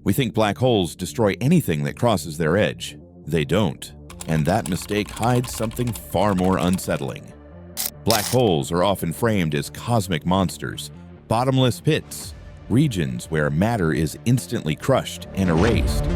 We think black holes destroy anything that crosses their edge. They don't, and that mistake hides something far more unsettling. Black holes are often framed as cosmic monsters, bottomless pits, regions where matter is instantly crushed and erased.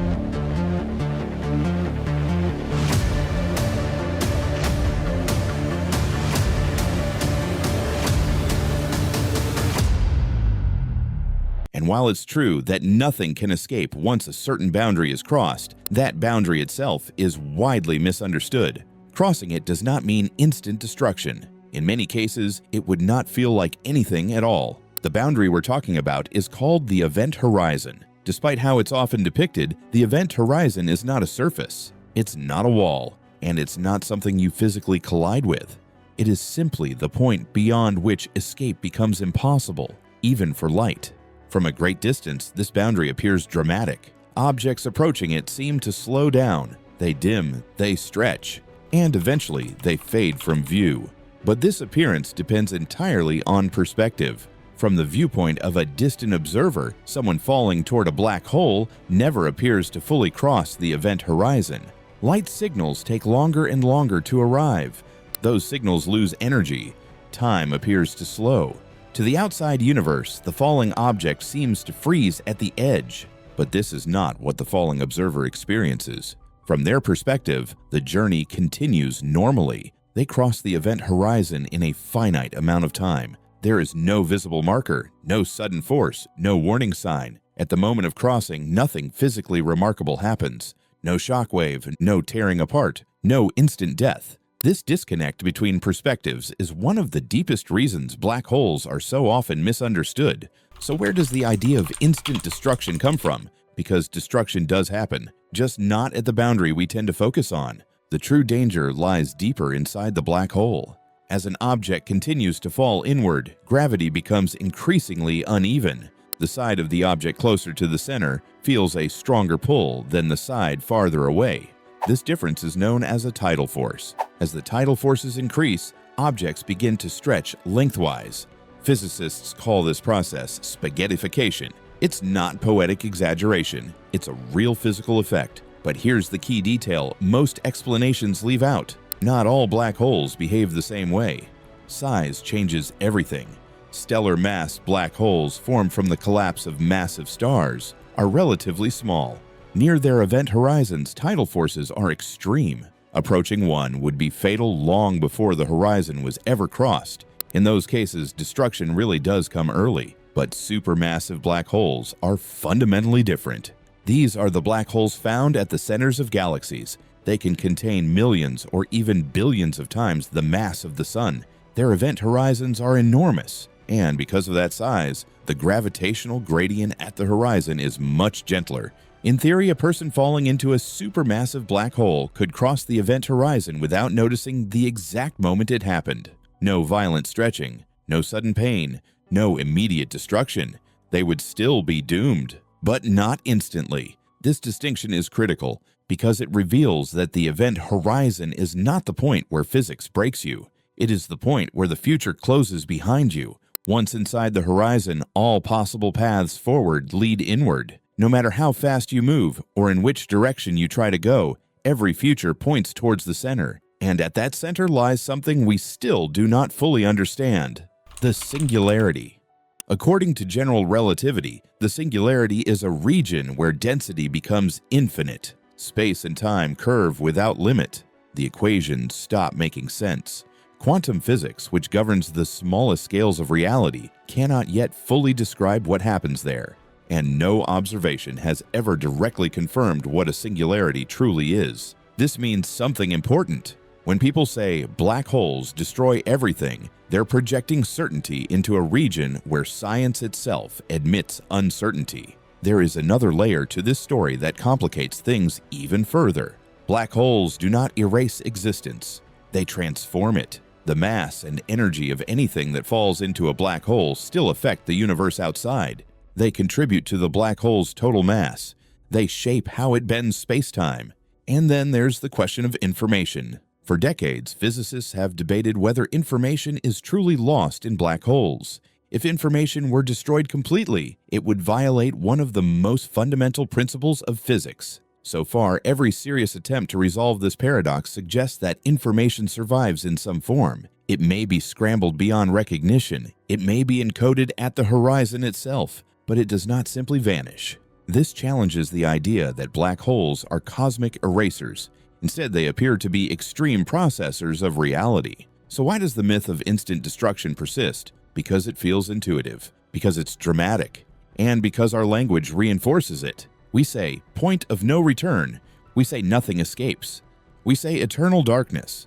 And while it's true that nothing can escape once a certain boundary is crossed, that boundary itself is widely misunderstood. Crossing it does not mean instant destruction. In many cases, it would not feel like anything at all. The boundary we're talking about is called the event horizon. Despite how it's often depicted, the event horizon is not a surface. It's not a wall, and it's not something you physically collide with. It is simply the point beyond which escape becomes impossible, even for light. From a great distance, this boundary appears dramatic. Objects approaching it seem to slow down. They dim, they stretch, and eventually they fade from view. But this appearance depends entirely on perspective. From the viewpoint of a distant observer, someone falling toward a black hole never appears to fully cross the event horizon. Light signals take longer and longer to arrive. Those signals lose energy. Time appears to slow. To the outside universe, the falling object seems to freeze at the edge. But this is not what the falling observer experiences. From their perspective, the journey continues normally. They cross the event horizon in a finite amount of time. There is no visible marker, no sudden force, no warning sign. At the moment of crossing, nothing physically remarkable happens. No shockwave, no tearing apart, no instant death. This disconnect between perspectives is one of the deepest reasons black holes are so often misunderstood. So where does the idea of instant destruction come from? Because destruction does happen, just not at the boundary we tend to focus on. The true danger lies deeper inside the black hole. As an object continues to fall inward, gravity becomes increasingly uneven. The side of the object closer to the center feels a stronger pull than the side farther away. This difference is known as a tidal force. As the tidal forces increase, objects begin to stretch lengthwise. Physicists call this process spaghettification. It's not poetic exaggeration, it's a real physical effect. But here's the key detail most explanations leave out. Not all black holes behave the same way. Size changes everything. Stellar mass black holes formed from the collapse of massive stars are relatively small. Near their event horizons, tidal forces are extreme. Approaching one would be fatal long before the horizon was ever crossed. In those cases, destruction really does come early. But supermassive black holes are fundamentally different. These are the black holes found at the centers of galaxies. They can contain millions or even billions of times the mass of the Sun. Their event horizons are enormous, and because of that size, the gravitational gradient at the horizon is much gentler. In theory, a person falling into a supermassive black hole could cross the event horizon without noticing the exact moment it happened. No violent stretching, no sudden pain, no immediate destruction. They would still be doomed, but not instantly. This distinction is critical because it reveals that the event horizon is not the point where physics breaks you. It is the point where the future closes behind you. Once inside the horizon, all possible paths forward lead inward. No matter how fast you move or in which direction you try to go, every future points towards the center. And at that center lies something we still do not fully understand: the singularity. According to general relativity, the singularity is a region where density becomes infinite. Space and time curve without limit. The equations stop making sense. Quantum physics, which governs the smallest scales of reality, cannot yet fully describe what happens there. And no observation has ever directly confirmed what a singularity truly is. This means something important. When people say black holes destroy everything, they're projecting certainty into a region where science itself admits uncertainty. There is another layer to this story that complicates things even further. Black holes do not erase existence. They transform it. The mass and energy of anything that falls into a black hole still affect the universe outside. They contribute to the black hole's total mass. They shape how it bends space-time. And then there's the question of information. For decades, physicists have debated whether information is truly lost in black holes. If information were destroyed completely, it would violate one of the most fundamental principles of physics. So far, every serious attempt to resolve this paradox suggests that information survives in some form. It may be scrambled beyond recognition, it may be encoded at the horizon itself, but it does not simply vanish. This challenges the idea that black holes are cosmic erasers. Instead, they appear to be extreme processors of reality. So why does the myth of instant destruction persist? Because it feels intuitive, because it's dramatic, and because our language reinforces it. We say, point of no return. We say nothing escapes. We say eternal darkness.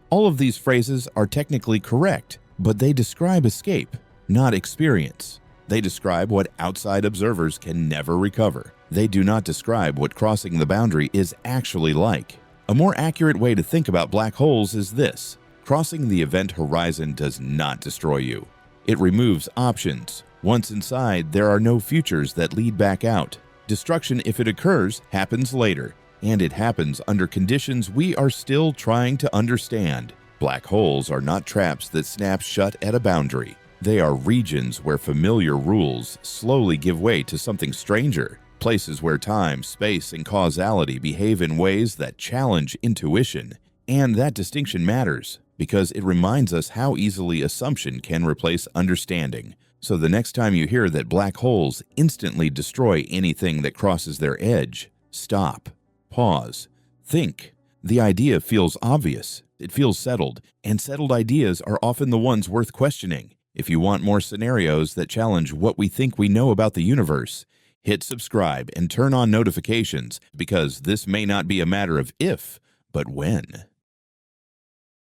All of these phrases are technically correct, but they describe escape, not experience. They describe what outside observers can never recover. They do not describe what crossing the boundary is actually like. A more accurate way to think about black holes is this: crossing the event horizon does not destroy you. It removes options. Once inside, there are no futures that lead back out. Destruction, if it occurs, happens later, and it happens under conditions we are still trying to understand. Black holes are not traps that snap shut at a boundary. They are regions where familiar rules slowly give way to something stranger, places where time, space, and causality behave in ways that challenge intuition. And that distinction matters, because it reminds us how easily assumption can replace understanding. So the next time you hear that black holes instantly destroy anything that crosses their edge, stop, pause, think. The idea feels obvious, it feels settled, and settled ideas are often the ones worth questioning. If you want more scenarios that challenge what we think we know about the universe, hit subscribe and turn on notifications, because this may not be a matter of if, but when.